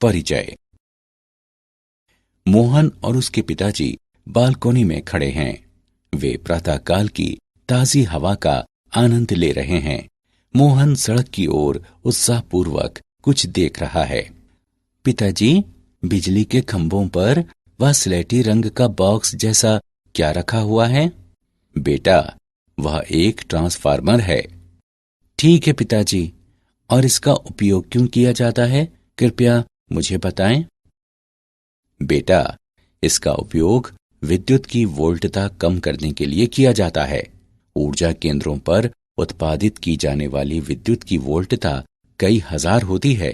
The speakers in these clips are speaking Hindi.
परिचय। मोहन और उसके पिताजी बालकोनी में खड़े हैं। वे प्रातःकाल की ताजी हवा का आनंद ले रहे हैं। मोहन सड़क की ओर उत्साहपूर्वक कुछ देख रहा है। पिताजी, बिजली के खंभों पर वह स्लेटी रंग का बॉक्स जैसा क्या रखा हुआ है? बेटा, वह एक ट्रांसफार्मर है। ठीक है पिताजी, और इसका उपयोग क्यों किया जाता है, कृपया मुझे बताएं। बेटा, इसका उपयोग विद्युत की वोल्टता कम करने के लिए किया जाता है। ऊर्जा केंद्रों पर उत्पादित की जाने वाली विद्युत की वोल्टता कई हजार होती है।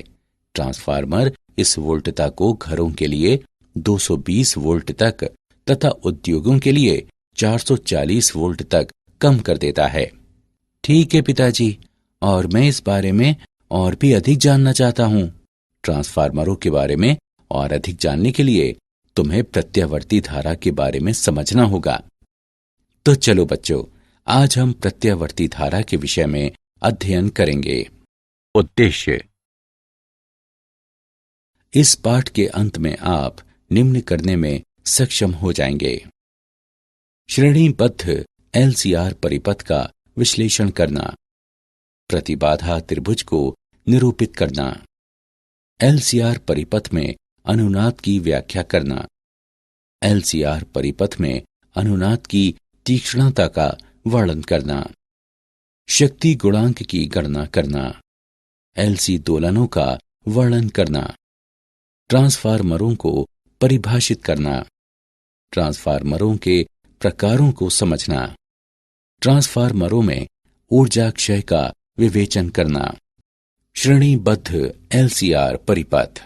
ट्रांसफार्मर इस वोल्टता को घरों के लिए 220 वोल्ट तक तथा उद्योगों के लिए 440 वोल्ट तक कम कर देता है। ठीक है पिताजी, और मैं इस बारे में और भी अधिक जानना चाहता हूँ। ट्रांसफार्मरों के बारे में और अधिक जानने के लिए तुम्हें प्रत्यावर्ती धारा के बारे में समझना होगा। तो चलो बच्चों, आज हम प्रत्यावर्ती धारा के विषय में अध्ययन करेंगे। उद्देश्य। इस पाठ के अंत में आप निम्न करने में सक्षम हो जाएंगे। श्रेणीबद्ध LCR परिपथ का विश्लेषण करना, प्रतिबाधा त्रिभुज को निरूपित करना, LCR परिपथ में अनुनाद की व्याख्या करना, LCR परिपथ में अनुनाद की तीक्ष्णता का वर्णन करना, शक्ति गुणांक की गणना करना, LC दोलनों का वर्णन करना, ट्रांसफार्मरों को परिभाषित करना, ट्रांसफार्मरों के प्रकारों को समझना, ट्रांसफार्मरों में ऊर्जा क्षय का विवेचन करना। श्रेणीबद्ध LCR परिपथ।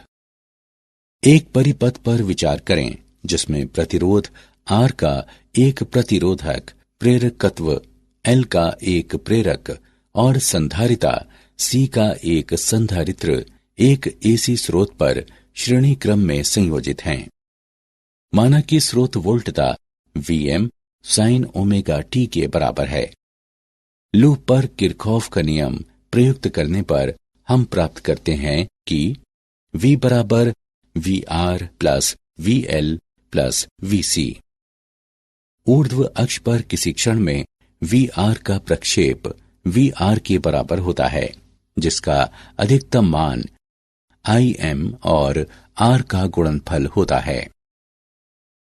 एक परिपथ पर विचार करें जिसमें प्रतिरोध R का एक प्रतिरोधक, प्रेरकत्व L का एक प्रेरक और संधारिता C का एक संधारित्र एक AC स्रोत पर श्रेणी क्रम में संयोजित हैं। माना कि स्रोत वोल्टता Vm sin ओमेगा t के बराबर है। लूप पर किरचॉफ का नियम प्रयुक्त करने पर हम प्राप्त करते हैं कि V बराबर VR plus VL plus VC। ऊर्ध्व अक्ष पर किसी क्षण में VR का प्रक्षेप VR के बराबर होता है, जिसका अधिकतम मान Im और R का गुणनफल होता है।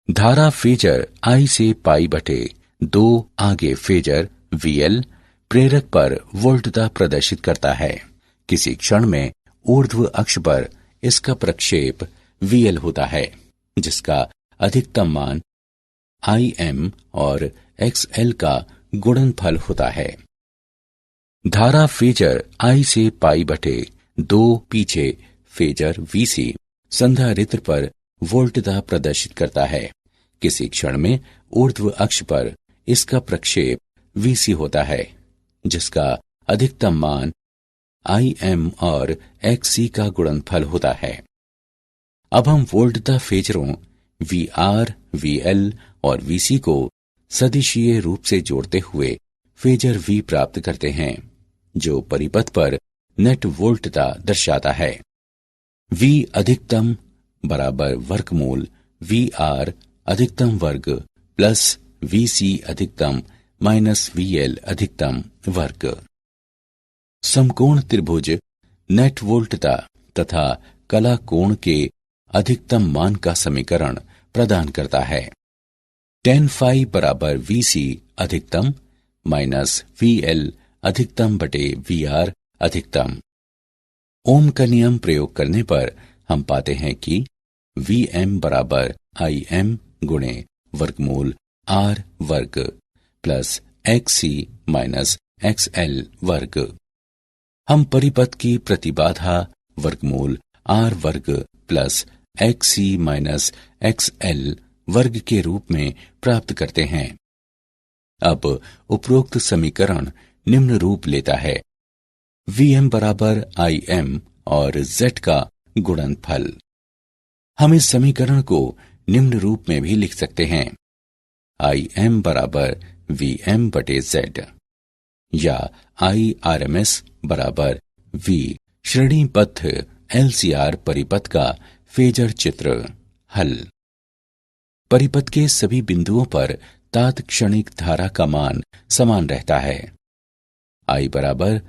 धारा फेजर I से पाई बटे 2 आगे फेजर VL प्रेरक पर वोल्टता प्रदर्शित करता है। किसी क्षण में ऊर्ध्व अक्ष पर इसका प्रक्षेप VL होता है, जिसका अधिकतम मान Im और XL का गुणनफल होता है। धारा फेजर I से पाई बटे 2 पीछे फेजर VC संधारित्र पर वोल्टता प्रदर्शित करता है। किसी क्षण में ऊर्ध्व अक्ष पर इसका प्रक्षेप VC होता है, जिसका अधिकतम मान Im और XC का गुणनफल होता है। अब हम वोल्टता फेजरों VR, VL और VC को सदिशीय रूप से जोड़ते हुए फेजर V प्राप्त करते हैं, जो परिपथ पर नेट वोल्टता दर्शाता है। V अधिकतम बराबर वर्गमूल VR अधिकतम वर्ग प्लस VC अधिकतम माइनस VL अधिकतम वर्ग। समकोण त्रिभुज नेट वोल्टता तथा कला कोण के अधिकतम मान का समीकरण प्रदान करता है। tan phi बराबर VC अधिकतम माइनस VL अधिकतम बटे VR अधिकतम। ओम का नियम प्रयोग करने पर हम पाते हैं कि Vm बराबर Im गुणे वर्गमूल R वर्ग प्लस XC माइनस XL वर्ग। हम परिपथ की प्रतिबाधा वर्गमूल R वर्ग प्लस XC माइनस XL वर्ग के रूप में प्राप्त करते हैं। अब उपरोक्त समीकरण निम्न रूप लेता है। Vm बराबर Im और Z का गुणनफल। हम इस समीकरण को निम्न रूप में भी लिख सकते हैं। Im बराबर Vm बटे Z या I RMS बराबर V श्रेणीबद्ध एलसीआर परिपथ का फेजर चित्र। हल। परिपथ के सभी बिंदुओं पर तात्क्षणिक धारा का मान समान रहता है। I बराबर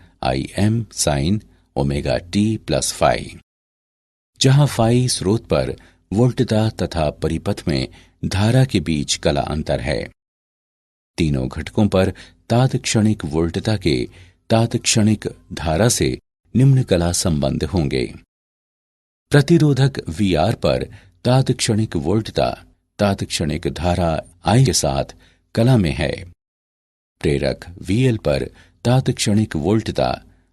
Im sine omega t plus phi, जहां फाई स्रोत पर वोल्टता तथा परिपथ में धारा के बीच कला अंतर है। तीनों घटकों पर तात्क्षणिक वोल्टता के तात्क्षणिक धारा से निम्न कला संबंध होंगे। प्रतिरोधक VR पर तात्क्षणिक वोल्टता तात्क्षणिक धारा I के साथ कला में है। प्रेरक VL पर तात्क्षणिक वोल्टता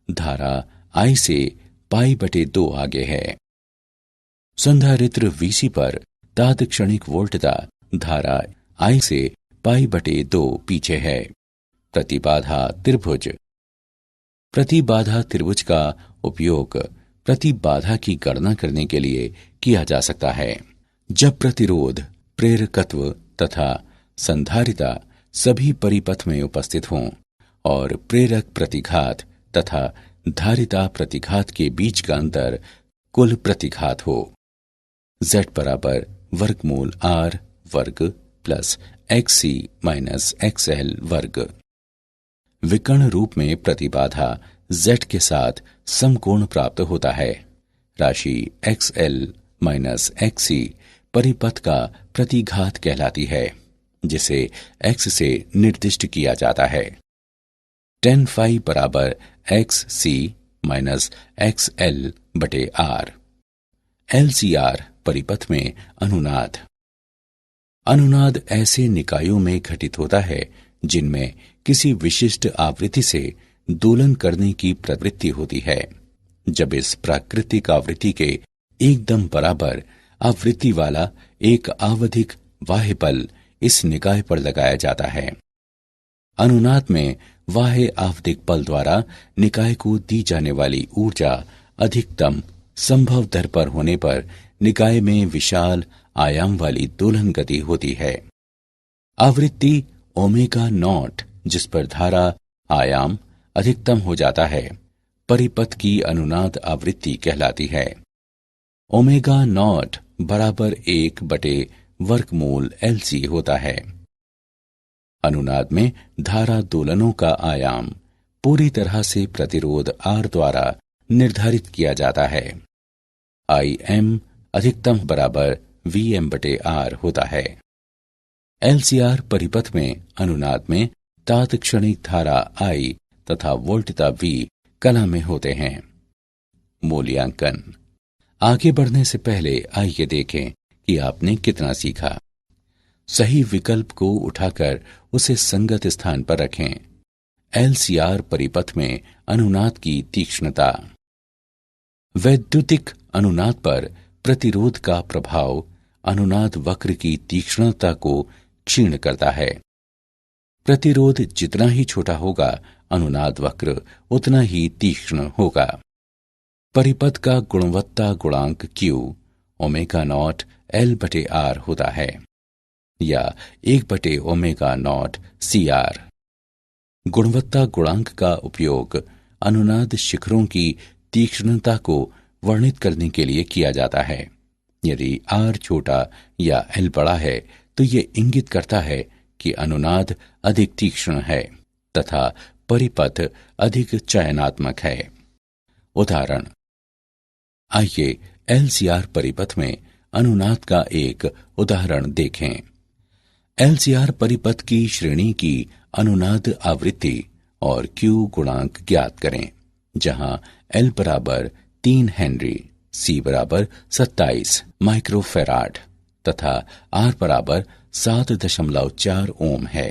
धारा I से π/2 आगे है। संधारित्र VC पर तात्क्षणिक वोल्टता धारा I से π/2 पीछे है। प्रतिबाधा त्रिभुज। प्रतिबाधा त्रिभुज का उपयोग प्रतिबाधा की गणना करने के लिए किया जा सकता है। जब प्रतिरोध, प्रेरकत्व तथा संधारिता सभी परिपथ में उपस्थित हों और प्रेरक प्रतिघात तथा धारिता प्रतिघात के बीच का अंतर कुल प्रतिघात हो। Z बराबर वर्गमूल R वर्ग प्लस XC माइनस XL वर्ग। विकर्ण रूप में प्रतिबाधा Z के साथ समकोण प्राप्त होता है। राशि XL माइनस XC परिपथ का प्रतिघात कहलाती है, जिसे X से निर्दिष्ट किया जाता है। tan phi बराबर XC माइनस XL बटे R। LCR परिपथ में अनुनाद। अनुनाद ऐसे निकायों में घटित होता है जिनमें किसी विशिष्ट आवृत्ति से दोलन करने की प्रवृत्ति होती है। जब इस प्राकृतिक आवृत्ति के एकदम बराबर आवृत्ति वाला एक आवधिक बाह्य बल इस निकाय पर लगाया जाता है। अनुनाद में बाह्य आवधिक बल द्वारा निकाय को दी जाने वाली ऊर्जा अधिकतम संभव दर पर होने पर निकाय में विशाल आयाम वाली दोलन गति होती है। आवृत्ति ओमेगा नॉट जिस पर धारा आयाम अधिकतम हो जाता है, परिपथ की अनुनाद आवृत्ति कहलाती है। ओमेगा नॉट बराबर 1/वर्गमूल LC होता है। अनुनाद में धारा दोलनों का आयाम पूरी तरह से प्रतिरोध R द्वारा निर्धारित किया जाता है। Im अधिकतम बराबर Vm/R होता है। LCR परिपथ में अनुनाद में तात्क्षणिक धारा I तथा वोल्टता V कला में होते हैं। मूल्यांकन। आगे बढ़ने से पहले आइए देखें कि आपने कितना सीखा। सही विकल्प को उठाकर उसे संगत स्थान पर रखें। LCR परिपथ में अनुनाद की तीक्ष्णता। वैद्युतिक अनुनाद पर प्रतिरोध का प्रभाव अनुनाद वक्र की तीक्ष्णता को क्षीण करता है। प्रतिरोध जितना ही छोटा होगा, अनुनाद वक्र उतना ही तीक्ष्ण होगा। परिपथ का गुणवत्ता गुणांक Q ओमेगा नॉट L/R होता है या 1/ओमेगा नॉट CR। गुणवत्ता गुणांक का उपयोग अनुनाद शिखरों की तीक्ष्णता को वर्णित करने के लिए किया जाता है। यदि R छोटा या L बड़ा है तो ये इंगित करता है कि अनुनाद अधिक तीक्ष्ण है तथा परिपथ अधिक चयनात्मक है। उदाहरण। आइए LCR परिपथ में अनुनाद का एक उदाहरण देखें। LCR परिपथ की श्रेणी की अनुनाद आवृत्ति और Q गुणांक ज्ञात करें, जहां L बराबर 3 हेनरी, C बराबर 27 माइक्रोफेराड तथा R बराबर 7.4 ओम है।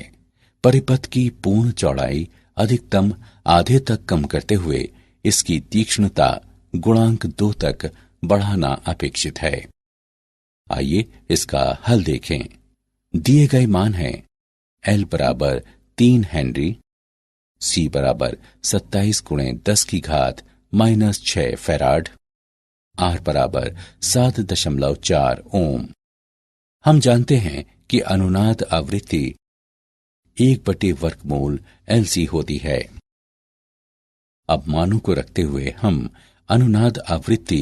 परिपथ की पूर्ण चौड़ाई अधिकतम आधे तक कम करते हुए इसकी तीक्ष्णता गुणांक 2 तक बढ़ाना अपेक्षित है। आइए इसका हल देखें। दिए गए मान हैं L बराबर 3 हेनरी, C बराबर 27 × 10⁻⁻6 फेराड, R बराबर 7.4 ओम। हम जानते हैं कि अनुनाद आवृत्ति 1/वर्गमूल LC होती है। अब मानों को रखते हुए हम अनुनाद आवृत्ति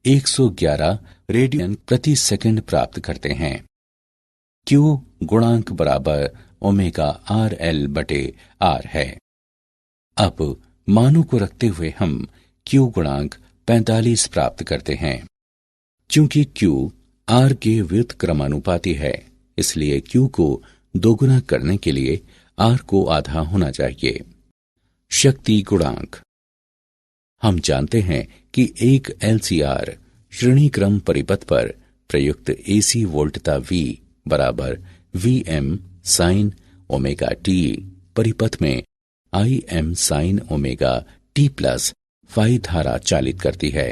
111 रेडियन प्रति सेकंड प्राप्त करते हैं। Q गुणांक बराबर ओमेगा RL बटे R है। अब मानों को रखते हुए हम Q गुणांक 45 प्राप्त करते हैं। चूंकि Q R के व्युत्क्रमानुपाती है, इसलिए Q को दोगुना करने के लिए R को आधा होना चाहिए। शक्ति गुणांक। हम जानते हैं कि एक LCR श्रेणी क्रम परिपथ पर प्रयुक्त AC वोल्टता V बराबर Vm साइन ओमेगा t परिपथ में Im sine omega t plus phi धारा चालित करती है।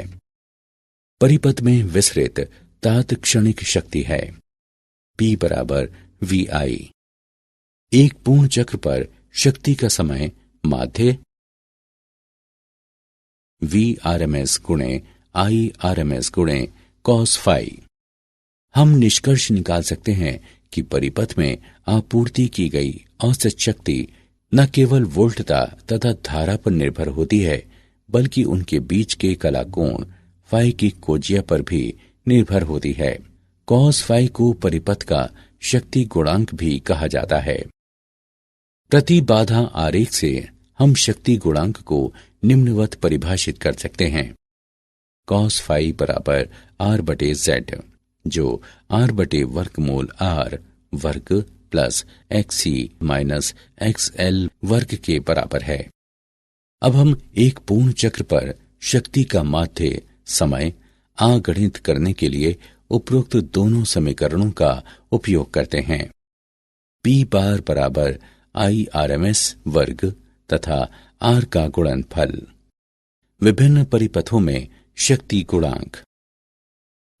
परिपथ में विसरित तात्क्षणिक शक्ति है P बराबर VI। एक पूर्ण चक्र पर शक्ति का समय माध्य Vrms गुणे Irms गुणे cos फाई। हम निष्कर्ष निकाल सकते हैं कि परिपथ में आपूर्ति की गई औसत शक्ति न केवल वोल्टता तथा धारा पर निर्भर होती है, बल्कि उनके बीच के कला कोण फाई की कोज्या पर भी निर्भर होती है। cos फाई को परिपथ का शक्ति गुणांक भी कहा जाता है। प्रतिबाधा आरेख से हम शक्ति गुणांक को निम्नवत परिभाषित कर सकते हैं। cos फाई बराबर R बटे Z, जो R बटे वर्गमूल R वर्ग प्लस XC माइनस XL वर्ग के बराबर है। अब हम एक पूर्ण चक्र पर शक्ति का माध्य समय आगणित करने के लिए उपरोक्त दोनों समीकरणों का उपयोग करते हैं। P बार बराबर Irms वर्ग तथा R का गुणनफल। विभिन्न परिपथों में शक्ति गुणांक।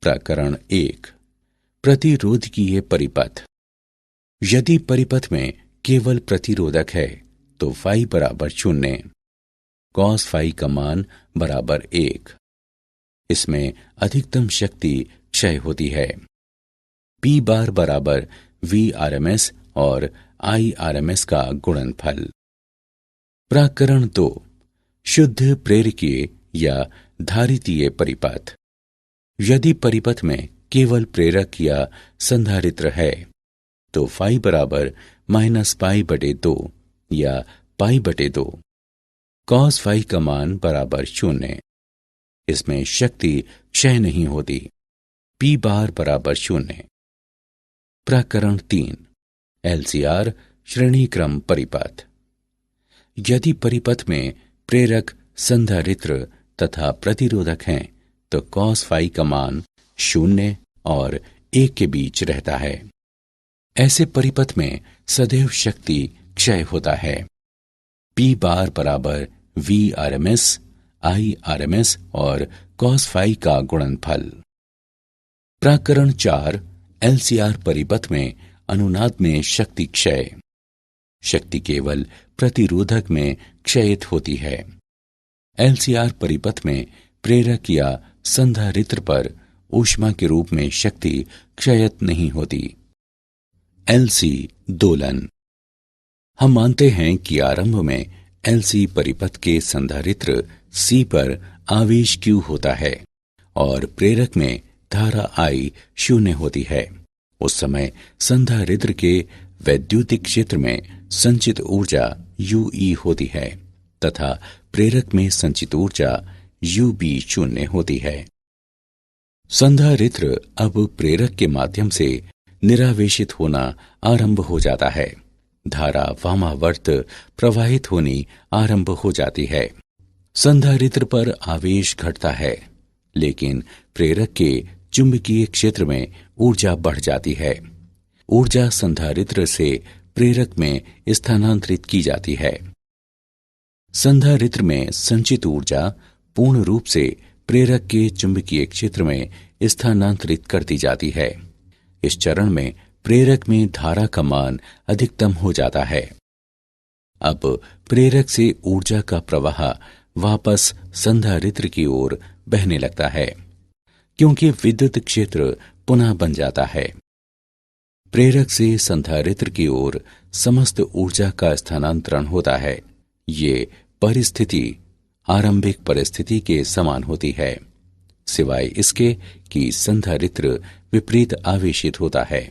प्रकरण 1 प्रतिरोधकीय परिपथ। यदि परिपथ में केवल प्रतिरोधक है तो फाई बराबर 0, cos फाई का मान बराबर 1। इसमें अधिकतम शक्ति क्षय होती है। P बार बराबर Vrms और Irms का गुणनफल। प्रकरण 2 शुद्ध प्रेरकीय या धारितीय परिपथ। यदि परिपथ में केवल प्रेरक या संधारित्र है तो फाई बराबर माइनस पाई बटे 2 या पाई बटे 2। cos फाई का मान बराबर 0। इसमें शक्ति क्षय नहीं होती। P बार बराबर 0। प्रकरण 3 LCR श्रेणी क्रम परिपथ। यदि परिपथ में प्रेरक संधारित्र तथा प्रतिरोधक हैं तो cos फाई का मान 0 और 1 के बीच रहता है। ऐसे परिपथ में सदैव शक्ति क्षय होता है। P बार बराबर Vrms Irms और cos फाई का गुणनफल। प्रकरण 4 LCR परिपथ में अनुनाद में शक्ति क्षय। शक्ति केवल प्रतिरोधक में क्षयित होती है। LCR परिपथ में प्रेरक या संधारित्र पर ऊष्मा के रूप में शक्ति क्षयित नहीं होती। LC दोलन। हम मानते हैं कि आरंभ में LC परिपथ के संधारित्र C पर आवेश Q होता है और प्रेरक में धारा I 0 होती है। उस समय संधारित्र के वैद्युतिक क्षेत्र में संचित ऊर्जा UE होती है तथा प्रेरक में संचित ऊर्जा UB 0 होती है। संधारित्र अब प्रेरक के माध्यम से निरावेशित होना आरंभ हो जाता है। धारा वामावर्त प्रवाहित होनी आरंभ हो जाती है। संधारित्र पर आवेश घटता है, लेकिन प्रेरक के चुंबकीय क्षेत्र में ऊर्जा बढ़ जाती है। ऊर्जा संधारित्र से प्रेरक में स्थानांतरित की जाती है। संधारित्र में संचित ऊर्जा पूर्ण रूप से प्रेरक के चुंबकीय क्षेत्र में स्थानांतरित कर दी जाती है। इस चरण में प्रेरक में धारा का मान अधिकतम हो जाता है। अब प्रेरक से ऊर्जा का प्रवाह वापस संधारित्र की ओर बहने लगता है, क्योंकि विद्युत क्षेत्र पुनः बन जाता है। प्रेरक से संधारित्र की ओर समस्त ऊर्जा का स्थानांतरण होता है। ये परिस्थिति आरंभिक परिस्थिति के समान होती है, सिवाय इसके कि संधारित्र विपरीत आवेशित होता है।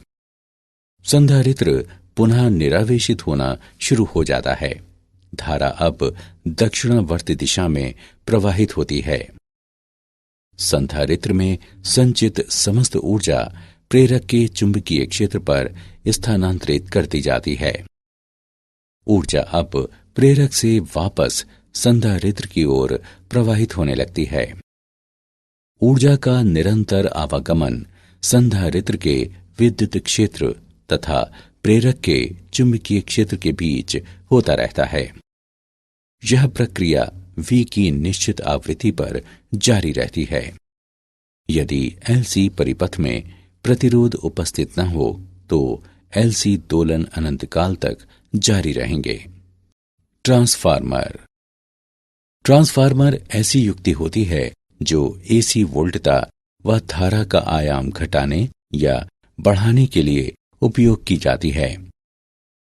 संधारित्र पुनः निरावेशित होना शुरू हो जाता है। धारा अब दक्षिणावर्त दिशा में प्रवाहित होती है। संधारित्र में संचित समस्त ऊर्जा प्रेरक के चुंबकीय क्षेत्र पर स्थानांतरित कर दी जाती है। ऊर्जा अब प्रेरक से वापस संधारित्र की ओर प्रवाहित होने लगती है। ऊर्जा का निरंतर आवागमन संधारित्र के विद्युत क्षेत्र तथा प्रेरक के चुंबकीय क्षेत्र के बीच होता रहता है। यह प्रक्रिया V की निश्चित आवृत्ति पर जारी रहती है। यदि LC परिपथ में प्रतिरोध उपस्थित न हो तो LC दोलन अनंत काल तक जारी रहेंगे। ट्रांसफार्मर ऐसी युक्ति होती है जो AC वोल्टता व धारा का आयाम घटाने या बढ़ाने के लिए उपयोग की जाती है।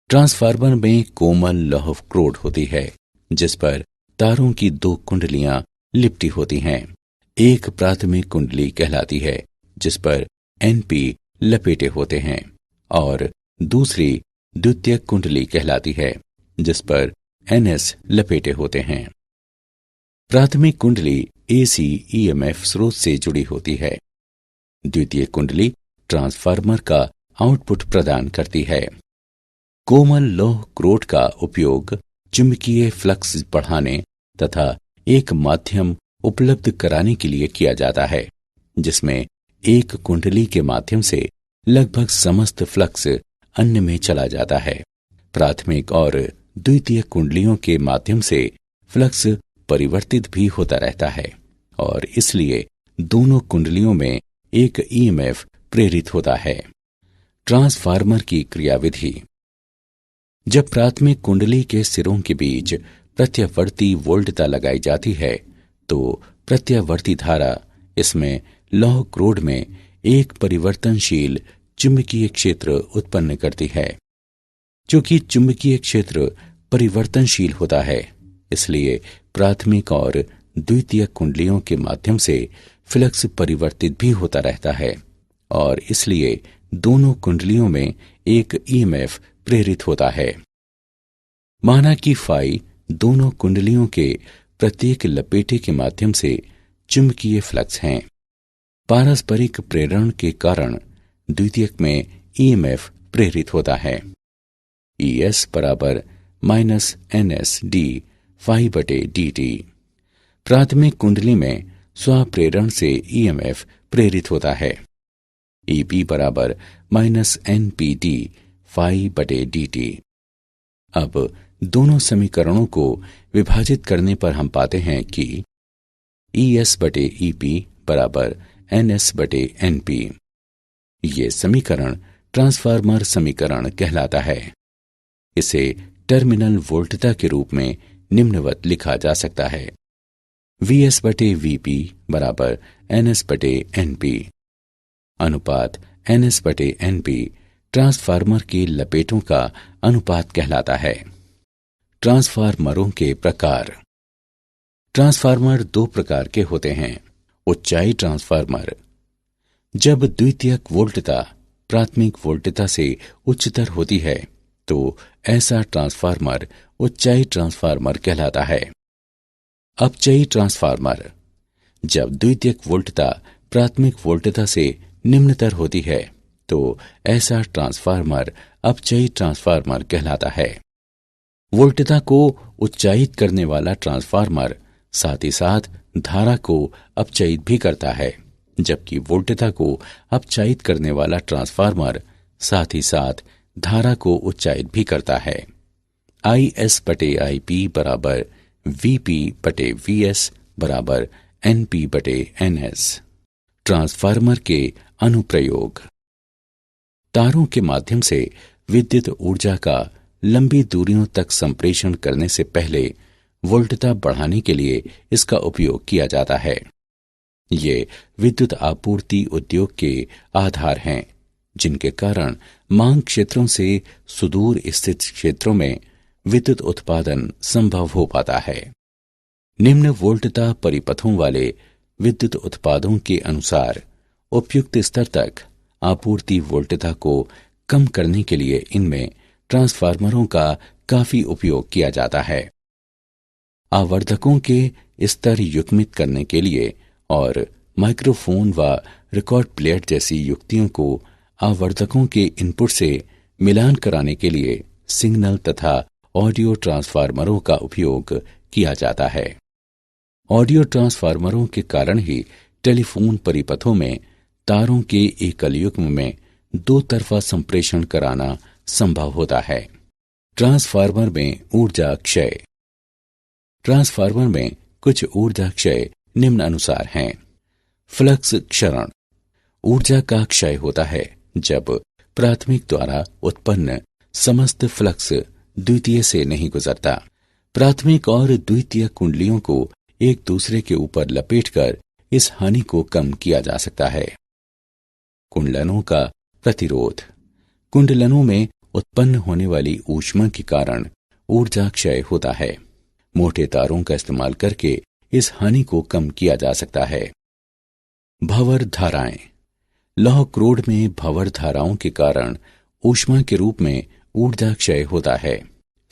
ट्रांसफार्मर में कोमल लौह क्रोड होती है जिस पर तारों की दो कुंडलियां लिपटी होती हैं। एक प्राथमिक कुंडली कहलाती है जिस पर NP लपेटे होते हैं और दूसरी द्वितीयक कुंडली कहलाती है जिस पर NS लपेटे होते हैं। प्राथमिक कुंडली AC EMF स्रोत से जुड़ी होती है। द्वितीय कुंडली ट्रांसफार्मर का आउटपुट प्रदान करती है। कोमल लौह क्रोड का उपयोग चुंबकीय फ्लक्स बढ़ाने तथा एक माध्यम उपलब्ध कराने के लिए किया जाता है जिसमें एक कुंडली के माध्यम से लगभग समस्त फ्लक्स अन्य में चला जाता है। प्राथमिक और द्वितीय कुंडलियों के माध्यम से फ्लक्स परिवर्तित भी होता रहता है और इसलिए दोनों कुंडलियों में एक EMF प्रेरित होता है। ट्रांसफार्मर की क्रियाविधि। जब प्राथमिक कुंडली के सिरों के बीच प्रत्यावर्ती वोल्टता लगाई जाती है तो प्रत्यावर्ती धारा इसमें लौह क्रोड में एक परिवर्तनशील चुंबकीय क्षेत्र उत्पन्न करती है। चूंकि चुंबकीय क्षेत्र परिवर्तनशील होता है इसलिए प्राथमिक और द्वितीय कुंडलियों के माध्यम से फ्लक्स परिवर्तित भी होता रहता है और इसलिए दोनों कुंडलियों में एक EMF प्रेरित होता है। माना कि फाई दोनों कुंडलियों के प्रत्येक लपेटे के माध्यम से चुंबकीय फ्लक्स हैं। पारस्परिक प्रेरण के कारण द्वितीयक में EMF प्रेरित होता है। ES बराबर -NS d फाई बटे dt। प्राथमिक कुंडली में स्वप्रेरण से EMF प्रेरित होता है। EP बराबर -NPD फाई बटे dt। अब दोनों समीकरणों को विभाजित करने पर हम पाते हैं कि ES बटे EP बराबर NS बटे NP। ये समीकरण ट्रांसफार्मर समीकरण कहलाता है। इसे टर्मिनल वोल्टता के रूप में निम्नवत लिखा जा सकता है। VS बटे VP बराबर NS बटे NP। अनुपात NS बटे NP ट्रांसफार्मर के लपेटों का अनुपात कहलाता है। ट्रांसफार्मरों के प्रकार। ट्रांसफार्मर दो प्रकार के होते हैं। उच्चाई ट्रांसफार्मर। जब द्वितीयक वोल्टता प्राथमिक वोल्टता से उच्चतर होती है तो ऐसा ट्रांसफार्मर उच्चाई ट्रांसफार्मर कहलाता है। अपचयी ट्रांसफार्मर। जब द्वितीयक वोल्टता प्राथमिक वोल्टता से निम्नतर होती है तो ऐसा ट्रांसफार्मर अपचयी ट्रांसफार्मर कहलाता है। वोल्टता को उच्चायित करने वाला ट्रांसफार्मर साथ ही साथ धारा को अपचयित भी करता है, जबकि वोल्टता को अपचयित करने वाला ट्रांसफार्मर साथ ही साथ धारा को उच्चायित भी करता है। IS बटे IP बराबर VP बटे VS बराबर NP बटे NS। ट्रांसफार्मर के अनुप्रयोग। तारों के माध्यम से विद्युत ऊर्जा का लंबी दूरियों तक संप्रेषण करने से पहले वोल्टता बढ़ाने के लिए इसका उपयोग किया जाता है। ये विद्युत आपूर्ति उद्योग के आधार हैं, जिनके कारण मांग क्षेत्रों से सुदूर स्थित क्षेत्रों में विद्युत उत्पादन संभव हो पाता है। निम्न वोल्टता परिपथों वाले विद्युत उत्पादों के अनुसार उपयुक्त स्तर तक आपूर्ति वोल्टता को कम करने के लिए इनमें ट्रांसफार्मरों का काफी उपयोग किया जाता है। आवर्धकों के स्तर युग्मित करने के लिए और माइक्रोफोन व रिकॉर्ड प्लेयर जैसी युक्तियों को आवर्धकों के इनपुट से मिलान कराने के लिए सिग्नल तथा ऑडियो ट्रांसफार्मरों का उपयोग किया जाता है। ऑडियो ट्रांसफार्मरों के कारण ही टेलीफोन परिपथों में तारों के एकल युग्म में दो तरफा संप्रेषण कराना संभव होता है। ट्रांसफार्मर में ऊर्जा क्षय। ट्रांसफार्मर में कुछ ऊर्जा क्षय निम्न अनुसार हैं। फ्लक्स क्षरण। ऊर्जा का क्षय होता है जब प्राथमिक द्वारा उत्पन्न समस्त फ्लक्स द्वितीय से नहीं गुजरता। प्राथमिक और द्वितीय कुंडलियों को एक दूसरे के ऊपर लपेटकर इस हानि को कम किया जा सकता है। कुंडलनों का प्रतिरोध। कुंडलनों में उत्पन्न होने वाली ऊष्मा के कारण ऊर्जा क्षय होता है। मोटे तारों का इस्तेमाल करके इस हानि को कम किया जा सकता है। भंवर धाराएं। लौह क्रोड में भंवर धाराओं के कारण ऊष्मा के रूप में ऊर्जा क्षय होता है।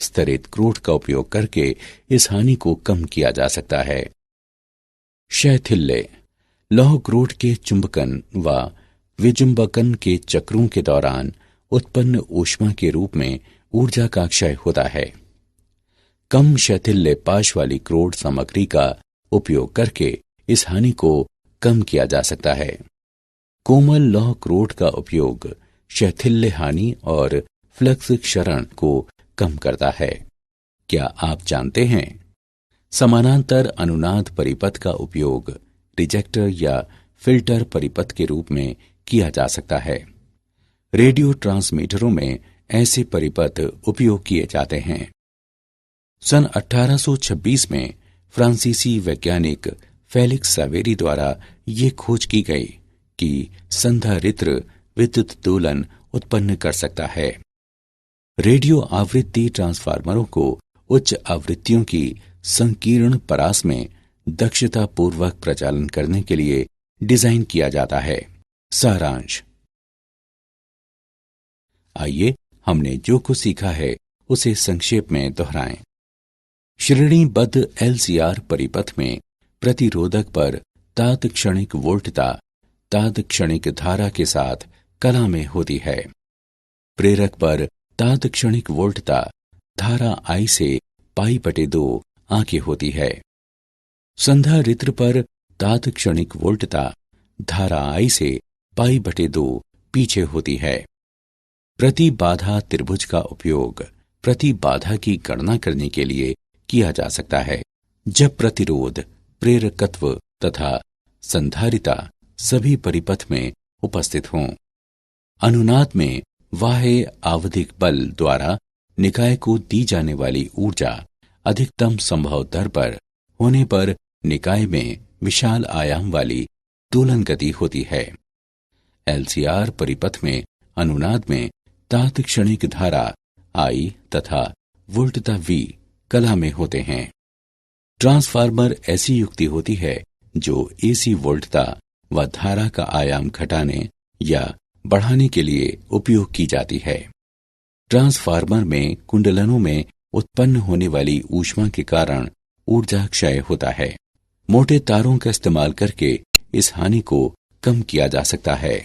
स्तरित क्रोड का उपयोग करके इस हानि को कम किया जा सकता है। शैथिल्य। लौह क्रोड के चुंबकन व विचुंबकन के चक्रों के दौरान उत्पन्न ऊष्मा के रूप में ऊर्जा का क्षय होता है। कम शैथिल्य पाश वाली क्रोड सामग्री का उपयोग करके इस हानि को कम किया जा सकता है। कोमल लौह क्रोड का उपयोग शैथिल्य हानि और फ्लक्स क्षरण को कम करता है। क्या आप जानते हैं समानांतर अनुनाद परिपथ का उपयोग रिजेक्टर या फिल्टर परिपथ के रूप में किया जा सकता है। रेडियो ट्रांसमीटरों में ऐसे परिपथ उपयोग किए जाते हैं। सन 1826 में फ्रांसीसी वैज्ञानिक फेलिक्स सावेरी द्वारा ये खोज की गई कि संधारित्र विद्युत दोलन उत्पन्न कर सकता है। रेडियो आवृत्ति ट्रांसफार्मरों को उच्च आवृत्तियों की संकीर्ण परास में दक्षतापूर्वक प्रचालन करने के लिए डिजाइन किया जाता है। सारांश। आइए हमने जो कुछ सीखा है उसे संक्षेप में दोहराएं। श्रेणीबद्ध एलसीआर परिपथ में प्रतिरोधक पर तात्क्षणिक वोल्टता तात्क्षणिक धारा के साथ कला में होती है। प्रेरक पर तात्क्षणिक वोल्टता धारा I से π/2 आगे होती है। संधारित्र पर तात्क्षणिक वोल्टता धारा I से π/2 पीछे होती है। प्रतिबाधा त्रिभुज का उपयोग प्रतिबाधा की गणना करने के लिए किया जा सकता है जब प्रतिरोध, प्रेरकत्व तथा संधारिता सभी परिपथ में उपस्थित हों। अनुनाद में बाह्य आवधिक बल द्वारा निकाय को दी जाने वाली ऊर्जा अधिकतम संभव दर पर होने पर निकाय में विशाल आयाम वाली दोलन गति होती है। एलसीआर परिपथ में अनुनाद में तात्क्षणिक धारा I तथा वोल्टता V कला में होते हैं। ट्रांसफार्मर ऐसी युक्ति होती है जो एसी वोल्टता व धारा का आयाम घटाने या बढ़ाने के लिए उपयोग की जाती है। ट्रांसफार्मर में कुंडलनों में उत्पन्न होने वाली ऊष्मा के कारण ऊर्जा क्षय होता है। मोटे तारों का इस्तेमाल करके इस हानि को कम किया जा सकता है।